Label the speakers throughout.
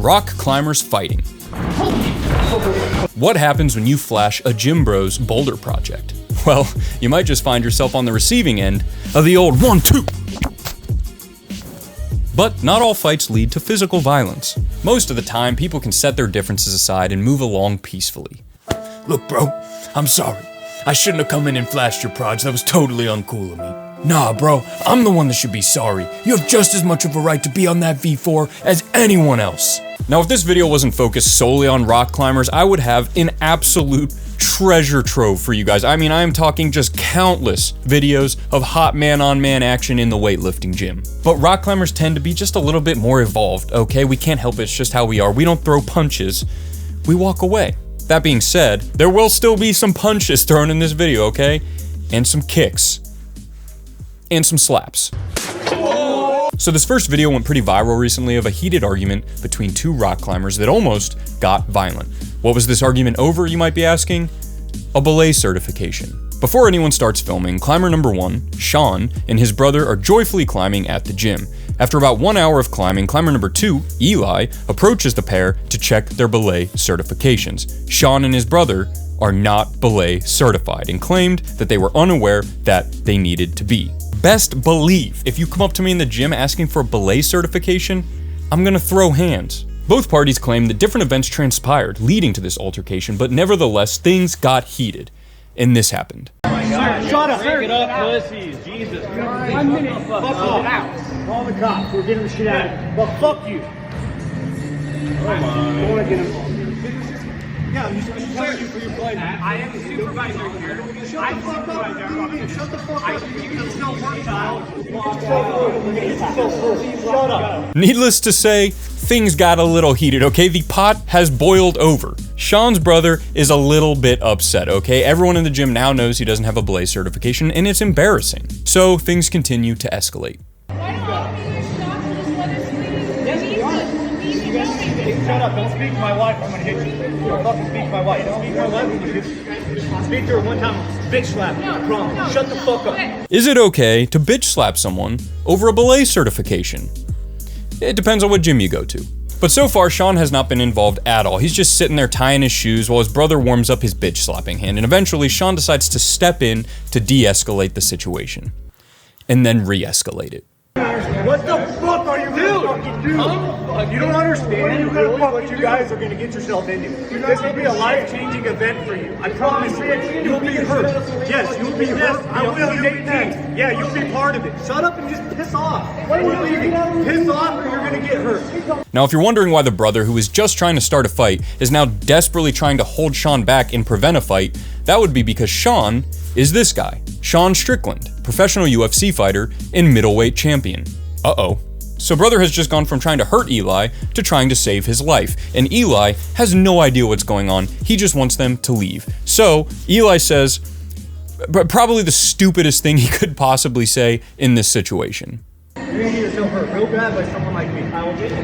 Speaker 1: rock climbers fighting. What happens when you flash a Gym Bros boulder project? Well, you might just find yourself on the receiving end of the old 1-2. But not all fights lead to physical violence. Most of the time, people can set their differences aside and move along peacefully.
Speaker 2: Look, bro, I'm sorry. I shouldn't have come in and flashed your prods. That was totally uncool of me. Nah, bro, I'm the one that should be sorry. You have just as much of a right to be on that V4 as anyone else.
Speaker 1: Now, if this video wasn't focused solely on rock climbers, I would have an absolute treasure trove for you guys. I mean, I am talking just countless videos of hot man-on-man action in the weightlifting gym. But rock climbers tend to be just a little bit more evolved, okay? We can't help it, it's just how we are. We don't throw punches, we walk away. That being said, there will still be some punches thrown in this video, okay? And some kicks. And some slaps. So this first video went pretty viral recently of a heated argument between two rock climbers that almost got violent. What was this argument over, you might be asking? A belay certification. Before anyone starts filming, climber number 1, Sean, and his brother are joyfully climbing at the gym. After about 1 hour of climbing, climber number 2, Eli, approaches the pair to check their belay certifications. Sean and his brother are not belay certified and claimed that they were unaware that they needed to be. Best believe, if you come up to me in the gym asking for a belay certification, I'm gonna throw hands. Both parties claim that different events transpired leading to this altercation, but nevertheless, things got heated. And this happened.
Speaker 3: Oh my God. Shut up, break it up, pussies. Jesus Christ.
Speaker 4: 1 minute. Fuck off. Call the cops. We're getting the shit out of here. But fuck you.
Speaker 3: Come on.
Speaker 4: Don't want to get involved.
Speaker 3: Yeah, you thank you for your play. I am the supervisor here. Shut the fuck up. Shut the fuck up. There's no work.
Speaker 4: Shut up.
Speaker 1: Needless to say, things got a little heated, okay? The pot has boiled over. Sean's brother is a little bit upset, okay? Everyone in the gym now knows he doesn't have a belay certification, and it's embarrassing. So things continue to escalate.
Speaker 4: Shut up, don't speak to my wife, I'm gonna hit you. Don't fucking speak to my wife. Don't speak to my wife, I'm gonna hit you. Speak to her one time, bitch slap me, I promise. Shut the fuck up.
Speaker 1: Is it okay to bitch slap someone over a belay certification? It depends on what gym you go to. But so far, Sean has not been involved at all. He's just sitting there tying his shoes while his brother warms up his bitch slapping hand, and eventually Sean decides to step in to de-escalate the situation. And then re-escalate it.
Speaker 4: What the fuck are you gonna fucking do? You don't understand really what you guys are gonna get yourself into. This will be a life-changing event for you. I promise you. You'll be hurt. Yes, you'll be hurt. I will be 18. Yeah, you'll be part of it. Shut up and just piss off. We're leaving. Piss off or you're gonna get hurt.
Speaker 1: Now, if you're wondering why the brother who was just trying to start a fight is now desperately trying to hold Sean back and prevent a fight, that would be because Sean is this guy, Sean Strickland, professional UFC fighter and middleweight champion. Uh-oh. So brother has just gone from trying to hurt Eli to trying to save his life, and Eli has no idea what's going on. He just wants them to leave. So Eli says probably the stupidest thing he could possibly say in this situation.
Speaker 4: You're gonna get yourself hurt real bad by someone like me. I will get you.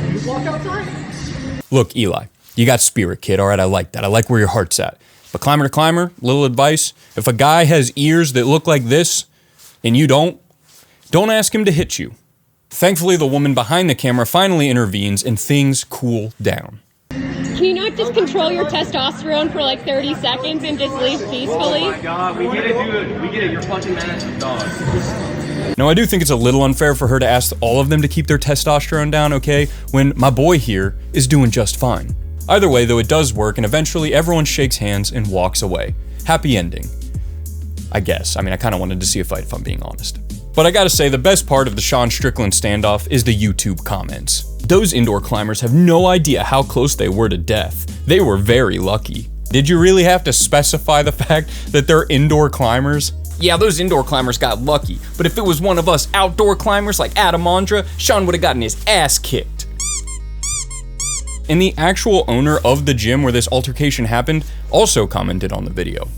Speaker 4: You just walk outside.
Speaker 1: Look, Eli, you got spirit, kid. All right, I like that. I like where your heart's at. But climber to climber, little advice. If a guy has ears that look like this and you don't ask him to hit you. Thankfully, the woman behind the camera finally intervenes and things cool down.
Speaker 5: Can you not just control your testosterone for like 30 seconds and just leave peacefully?
Speaker 3: Oh my God, we get it, dude. We get it. You're punching man, dog.
Speaker 1: Now, I do think it's a little unfair for her to ask all of them to keep their testosterone down, okay, when my boy here is doing just fine. Either way, though, it does work, and eventually everyone shakes hands and walks away. Happy ending. I guess. I mean, I kind of wanted to see a fight, if I'm being honest. But I gotta say, the best part of the Sean Strickland standoff is the YouTube comments. Those indoor climbers have no idea how close they were to death. They were very lucky. Did you really have to specify the fact that they're indoor climbers? Yeah, those indoor climbers got lucky, but if it was one of us outdoor climbers like Adam Ondra, Sean would have gotten his ass kicked. And the actual owner of the gym where this altercation happened also commented on the video.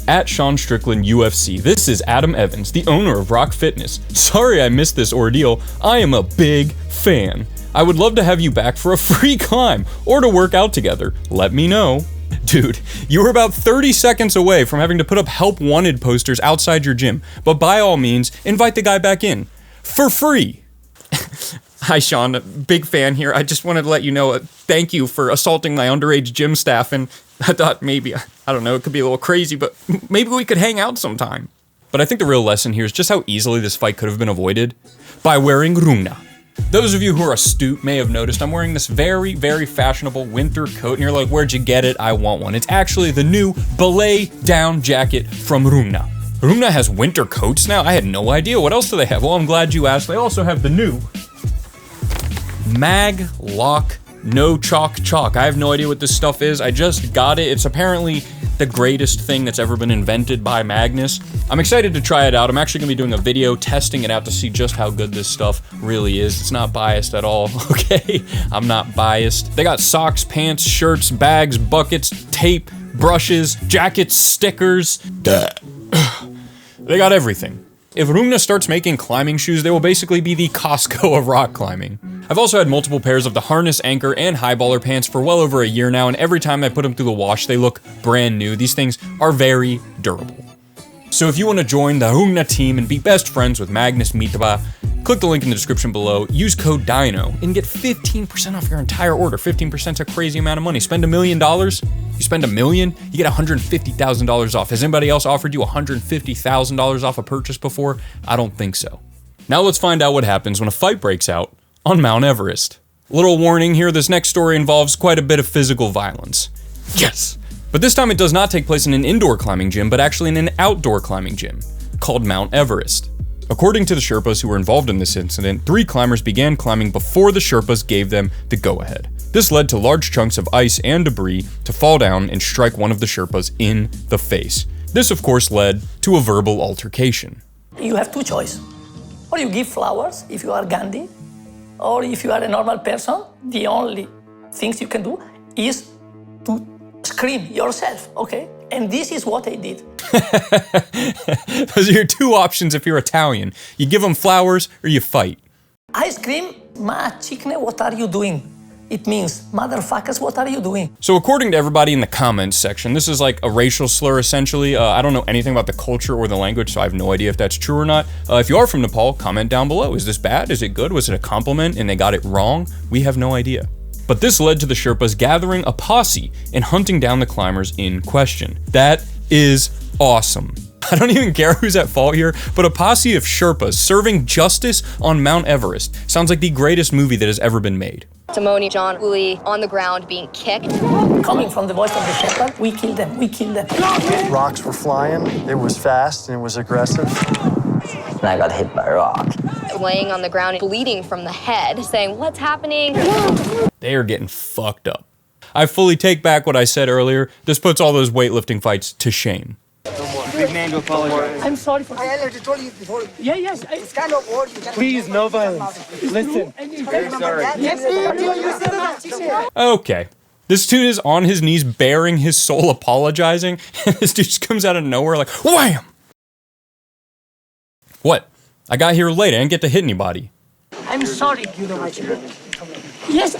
Speaker 1: At Sean Strickland UFC, this is Adam Evans, the owner of Rock Fitness. Sorry I missed this ordeal. I am a big fan. I would love to have you back for a free climb or to work out together. Let me know. Dude, you were about 30 seconds away from having to put up help wanted posters outside your gym, but by all means, invite the guy back in. For free. Hi, Sean. Big fan here. I just wanted to let you know, thank you for assaulting my underage gym staff, and I thought maybe, I don't know, it could be a little crazy, but maybe we could hang out sometime. But I think the real lesson here is just how easily this fight could have been avoided by wearing runa. Those of you who are astute may have noticed I'm wearing this very, very fashionable winter coat, and you're like, where'd you get it? I want one. It's actually the new belay down jacket from Runa. Runa has winter coats now? I had no idea. What else do they have? Well, I'm glad you asked. They also have the new Mag Lock No Chalk. I have no idea what this stuff is. I just got it. It's apparently the greatest thing that's ever been invented by Magnus. I'm excited to try it out. I'm actually gonna be doing a video testing it out to see just how good this stuff really is. It's not biased at all, okay? I'm not biased. They got socks, pants, shirts, bags, buckets, tape, brushes, jackets, stickers. They got everything. If Runa starts making climbing shoes, they will basically be the Costco of rock climbing. I've also had multiple pairs of the harness, anchor, and highballer pants for well over a year now, and every time I put them through the wash, they look brand new. These things are very durable. So if you want to join the Runa team and be best friends with Magnus Mitaba, click the link in the description below, use code DINO, and get 15% off your entire order. 15% is a crazy amount of money. Spend $1 million, you spend $1 million, you get $150,000 off. Has anybody else offered you $150,000 off a purchase before? I don't think so. Now let's find out what happens when a fight breaks out on Mount Everest. Little warning here, this next story involves quite a bit of physical violence. Yes! But this time it does not take place in an indoor climbing gym, but actually in an outdoor climbing gym called Mount Everest. According to the Sherpas who were involved in this incident, 3 climbers began climbing before the Sherpas gave them the go-ahead. This led to large chunks of ice and debris to fall down and strike one of the Sherpas in the face. This of course led to a verbal altercation.
Speaker 6: You have 2 choices. Or you give flowers if you are Gandhi, or if you are a normal person, the only things you can do is to scream yourself, okay? And this is what I did.
Speaker 1: Those are your 2 options if you're Italian. You give them flowers or you fight.
Speaker 6: I scream, ma chikne, what are you doing? It means, motherfuckers, what are you doing?
Speaker 1: So according to everybody in the comments section, this is like a racial slur essentially. I don't know anything about the culture or the language, so I have no idea if that's true or not. If you are from Nepal, comment down below. Is this bad? Is it good? Was it a compliment and they got it wrong? We have no idea. But this led to the Sherpas gathering a posse and hunting down the climbers in question. That is awesome. I don't even care who's at fault here, but a posse of Sherpas serving justice on Mount Everest sounds like the greatest movie that has ever been made.
Speaker 7: Timoni, John, Uli on the ground being kicked.
Speaker 6: Coming from the voice of the shepherd, we killed them, we killed them.
Speaker 8: Rocks were flying, it was fast and it was aggressive.
Speaker 9: And I got hit by a rock.
Speaker 7: Laying on the ground, bleeding from the head, saying, what's happening?
Speaker 1: They are getting fucked up. I fully take back what I said earlier. This puts all those weightlifting fights to shame.
Speaker 3: Big man to apologize.
Speaker 6: I'm sorry for
Speaker 8: I already told you before.
Speaker 6: Yeah, yes.
Speaker 8: It's kind of odd.
Speaker 3: Please, no violence. Listen. Very sorry.
Speaker 1: Okay. This dude is on his knees bearing his soul apologizing, and this dude just comes out of nowhere like, wham! What? I got here late, I didn't get to hit anybody.
Speaker 6: I'm sorry. Yes.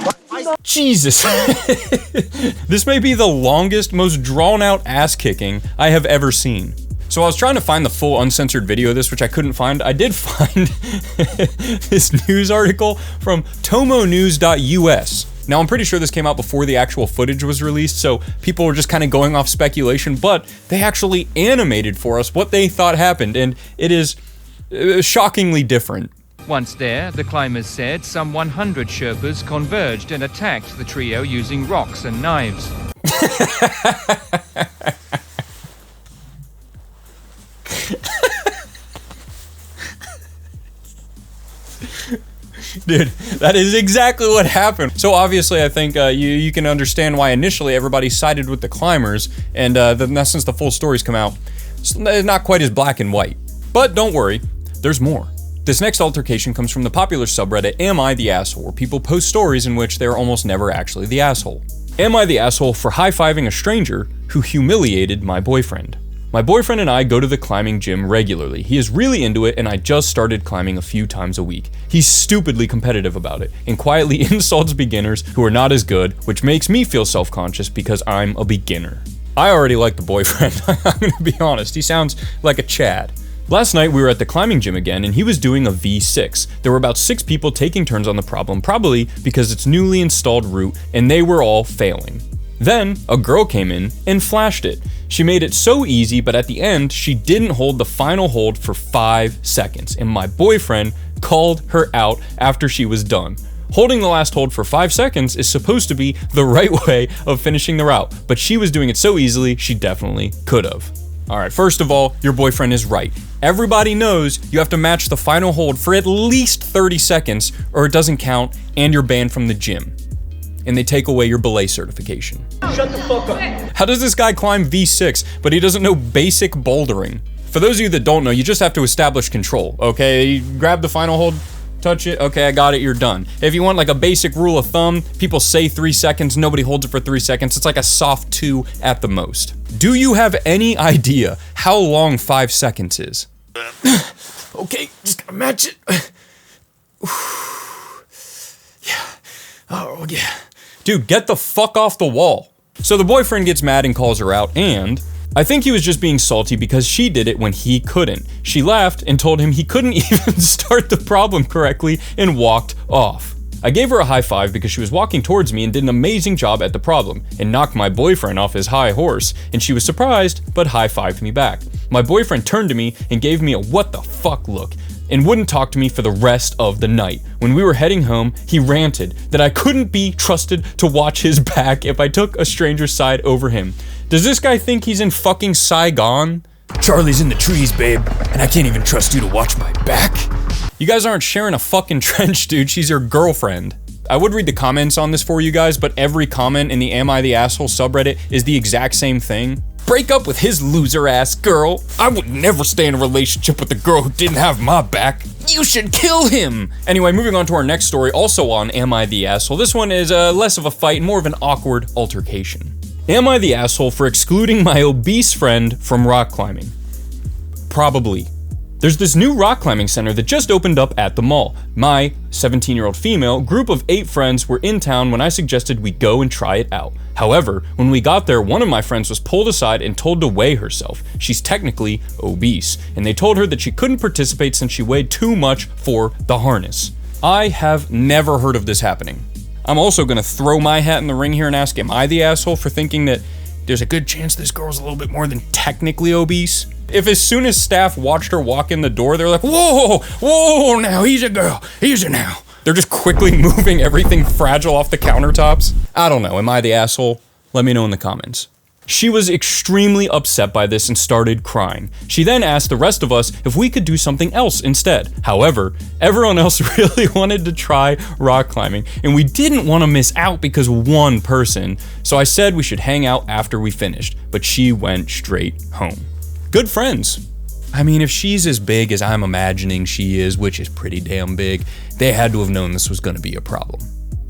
Speaker 1: Jesus. This may be the longest, most drawn out ass kicking I have ever seen. So I was trying to find the full uncensored video of this, which I couldn't find. I did find this news article from tomonews.us. Now I'm pretty sure this came out before the actual footage was released, so people were just kind of going off speculation, but they actually animated for us what they thought happened, and it is shockingly different.
Speaker 10: Once there, the climbers said some 100 Sherpas converged and attacked the trio using rocks and knives.
Speaker 1: Dude, that is exactly what happened. So obviously I think you can understand why initially everybody sided with the climbers, and then since the full stories come out, it's not quite as black and white. But don't worry, there's more. This next altercation comes from the popular subreddit Am I the Asshole, where people post stories in which they are almost never actually the asshole. Am I the asshole for high-fiving a stranger who humiliated my boyfriend? My boyfriend and I go to the climbing gym regularly. He is really into it, and I just started climbing a few times a week. He's stupidly competitive about it, and quietly insults beginners who are not as good, which makes me feel self-conscious because I'm a beginner. I already like the boyfriend, I'm gonna be honest, he sounds like a Chad. Last night we were at the climbing gym again and he was doing a V6. There were about 6 people taking turns on the problem, probably because it's newly installed route and they were all failing. Then a girl came in and flashed it. She made it so easy, but at the end she didn't hold the final hold for 5 seconds and my boyfriend called her out after she was done. Holding the last hold for 5 seconds is supposed to be the right way of finishing the route, but she was doing it so easily she definitely could have. Alright, first of all, your boyfriend is right. Everybody knows you have to match the final hold for at least 30 seconds or it doesn't count and you're banned from the gym. And they take away your belay certification.
Speaker 4: Shut the fuck up.
Speaker 1: How does this guy climb V6, but he doesn't know basic bouldering? For those of you that don't know, you just have to establish control, okay? You grab the final hold, touch it, okay, I got it, you're done. If you want like a basic rule of thumb, people say 3 seconds, nobody holds it for 3 seconds. It's like a soft 2 at the most. Do you have any idea how long 5 seconds is?
Speaker 2: Okay, just gotta match it. Yeah. Oh, yeah.
Speaker 1: Dude, get the fuck off the wall. So the boyfriend gets mad and calls her out, and I think he was just being salty because she did it when he couldn't. She laughed and told him he couldn't even start the problem correctly and walked off. I gave her a high five because she was walking towards me and did an amazing job at the problem and knocked my boyfriend off his high horse, and she was surprised but high-fived me back. My boyfriend turned to me and gave me a what the fuck look and wouldn't talk to me for the rest of the night. When we were heading home, he ranted that I couldn't be trusted to watch his back if I took a stranger's side over him. Does this guy think he's in fucking Saigon?
Speaker 2: Charlie's in the trees, babe, and I can't even trust you to watch my back.
Speaker 1: You guys aren't sharing a fucking trench, dude. She's your girlfriend. I would read the comments on this for you guys, but every comment in the Am I the Asshole subreddit is the exact same thing. Break up with his loser ass girl.
Speaker 2: I would never stay in a relationship with a girl who didn't have my back.
Speaker 1: You should kill him. Anyway, moving on to our next story, also on Am I the Asshole. This one is less of a fight and more of an awkward altercation. Am I the asshole for excluding my obese friend from rock climbing? Probably. There's this new rock climbing center that just opened up at the mall. My 17-year-old female group of 8 friends were in town when I suggested we go and try it out. However, when we got there, one of my friends was pulled aside and told to weigh herself. She's technically obese, and they told her that she couldn't participate since she weighed too much for the harness. I have never heard of this happening. I'm also gonna throw my hat in the ring here and ask, am I the asshole for thinking that there's a good chance this girl's a little bit more than technically obese? If as soon as staff watched her walk in the door, they're like, whoa, whoa, now he's a girl, he's a now. They're just quickly moving everything fragile off the countertops. I don't know, am I the asshole? Let me know in the comments. She was extremely upset by this and started crying. She then asked the rest of us if we could do something else instead. However, everyone else really wanted to try rock climbing, and we didn't want to miss out because one person, so I said we should hang out after we finished, but she went straight home. Good friends. I mean, if she's as big as I'm imagining she is, which is pretty damn big, they had to have known this was going to be a problem.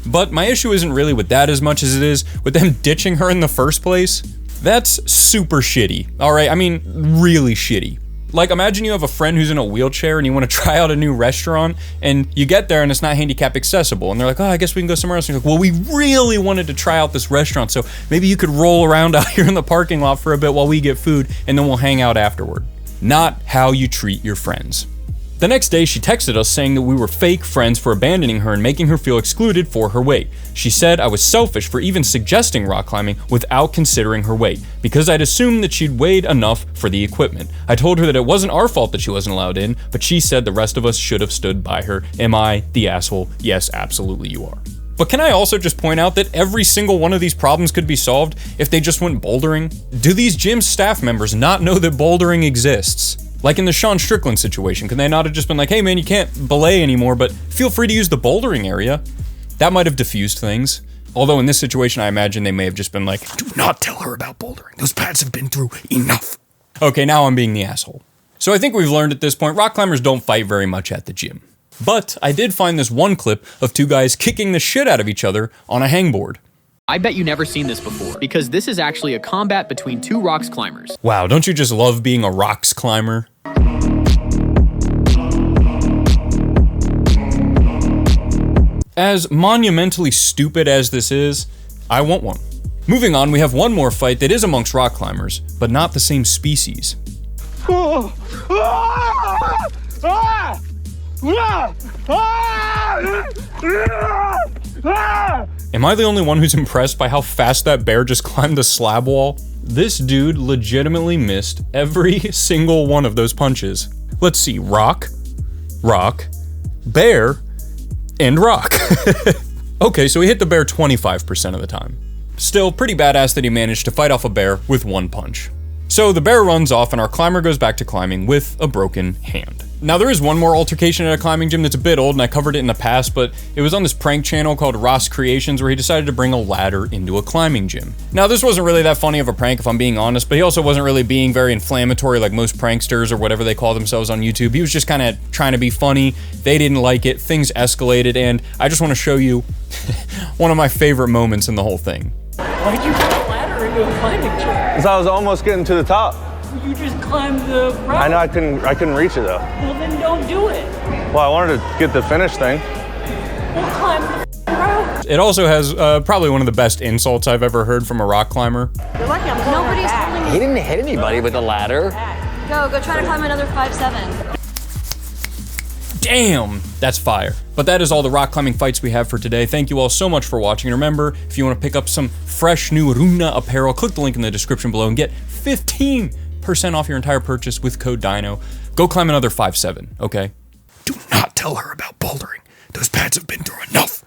Speaker 1: But my issue isn't really with that as much as it is with them ditching her in the first place. That's super shitty, alright? I mean, really shitty. Like, imagine you have a friend who's in a wheelchair and you want to try out a new restaurant, and you get there and it's not handicap accessible, and they're like, oh, I guess we can go somewhere else. And you're like, well, we really wanted to try out this restaurant, so maybe you could roll around out here in the parking lot for a bit while we get food, and then we'll hang out afterward. Not how you treat your friends. The next day, she texted us saying that we were fake friends for abandoning her and making her feel excluded for her weight. She said I was selfish for even suggesting rock climbing without considering her weight, because I'd assumed that she'd weighed enough for the equipment. I told her that it wasn't our fault that she wasn't allowed in, but she said the rest of us should have stood by her. Am I the asshole? Yes, absolutely you are. But can I also just point out that every single one of these problems could be solved if they just went bouldering? Do these gym staff members not know that bouldering exists? Like in the Sean Strickland situation, could they not have just been like, hey man, you can't belay anymore, but feel free to use the bouldering area? That might have diffused things. Although in this situation, I imagine they may have just been like,
Speaker 2: do not tell her about bouldering. Those pads have been through enough.
Speaker 1: Okay, now I'm being the asshole. So I think we've learned at this point, rock climbers don't fight very much at the gym. But I did find this one clip of 2 guys kicking the shit out of each other on a hangboard.
Speaker 11: I bet you never seen this before, because this is actually a combat between 2 rocks climbers.
Speaker 1: Wow, don't you just love being a rocks climber? As monumentally stupid as this is, I want one. Moving on, we have one more fight that is amongst rock climbers, but not the same species. Am I the only one who's impressed by how fast that bear just climbed the slab wall? This dude legitimately missed every single one of those punches. Let's see, rock, rock, bear, and rock. Okay, so he hit the bear 25% of the time. Still, pretty badass that he managed to fight off a bear with one punch. So the bear runs off and our climber goes back to climbing with a broken hand. Now there is one more altercation at a climbing gym that's a bit old and I covered it in the past, but it was on this prank channel called Ross Creations where he decided to bring a ladder into a climbing gym. Now this wasn't really that funny of a prank if I'm being honest, but he also wasn't really being very inflammatory like most pranksters or whatever they call themselves on YouTube. He was just kind of trying to be funny. They didn't like it, things escalated, and I just want to show you one of my favorite moments in the whole thing.
Speaker 12: Why'd you put a ladder into a climbing gym?
Speaker 13: Because I was almost getting to the top.
Speaker 12: You just climbed the route.
Speaker 13: I know I couldn't reach it though.
Speaker 12: Well then don't do it.
Speaker 13: Well, I wanted to get the finish thing.
Speaker 12: Well, climb the route.
Speaker 1: It also has probably one of the best insults I've ever heard from a rock climber.
Speaker 12: You're lucky I'm nobody's holding
Speaker 9: He didn't hit anybody with a ladder.
Speaker 5: Go try to climb another 5'7".
Speaker 1: Damn, that's fire. But that is all the rock climbing fights we have for today. Thank you all so much for watching. And remember, if you want to pick up some fresh new Runa apparel, click the link in the description below and get 15% off your entire purchase with code DINO. Go climb another 5'7", okay?
Speaker 2: Do not tell her about bouldering. Those pads have been through enough.